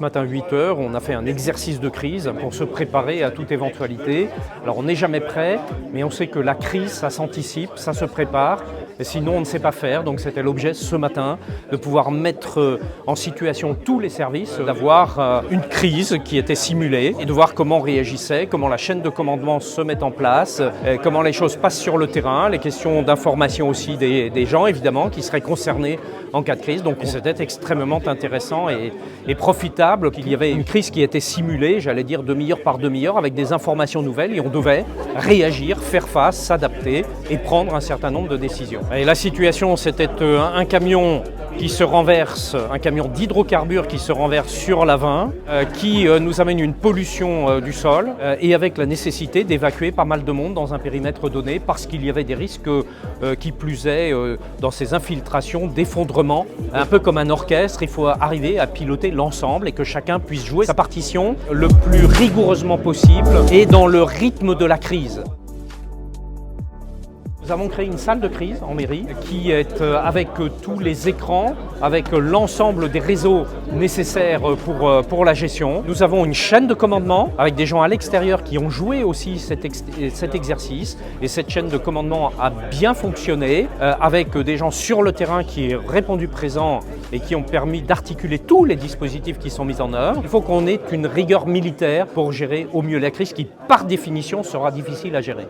matin 8 heures, on a fait un exercice de crise pour se préparer à toute éventualité. Alors on n'est jamais prêt, mais on sait que la crise, ça s'anticipe, ça se prépare. Et sinon, on ne sait pas faire. Donc c'était l'objet ce matin de pouvoir mettre en situation tous les services, d'avoir une crise qui était simulée et de voir comment on réagissait, comment la chaîne de commandement se met en place, comment les choses passent sur le terrain, les questions d'information aussi des gens évidemment qui seraient concernés en cas de crise. Donc c'était extrêmement intéressant et profitable. Il y avait une crise qui était simulée, j'allais dire demi-heure par demi-heure, avec des informations nouvelles et on devait réagir, faire face, s'adapter et prendre un certain nombre de décisions. Et la situation, c'était un camion qui se renverse, un camion d'hydrocarbures qui se renverse sur l'A20, qui nous amène une pollution du sol et avec la nécessité d'évacuer pas mal de monde dans un périmètre donné parce qu'il y avait des risques qui plus est dans ces infiltrations, d'effondrement. Un peu comme un orchestre, il faut arriver à piloter l'ensemble et que chacun puisse jouer sa partition le plus rigoureusement possible et dans le rythme de la crise. Nous avons créé une salle de crise en mairie qui est avec tous les écrans, avec l'ensemble des réseaux nécessaires pour la gestion. Nous avons une chaîne de commandement avec des gens à l'extérieur qui ont joué aussi cet exercice et cette chaîne de commandement a bien fonctionné avec des gens sur le terrain qui ont répondu présent et qui ont permis d'articuler tous les dispositifs qui sont mis en œuvre. Il faut qu'on ait une rigueur militaire pour gérer au mieux la crise qui par définition sera difficile à gérer.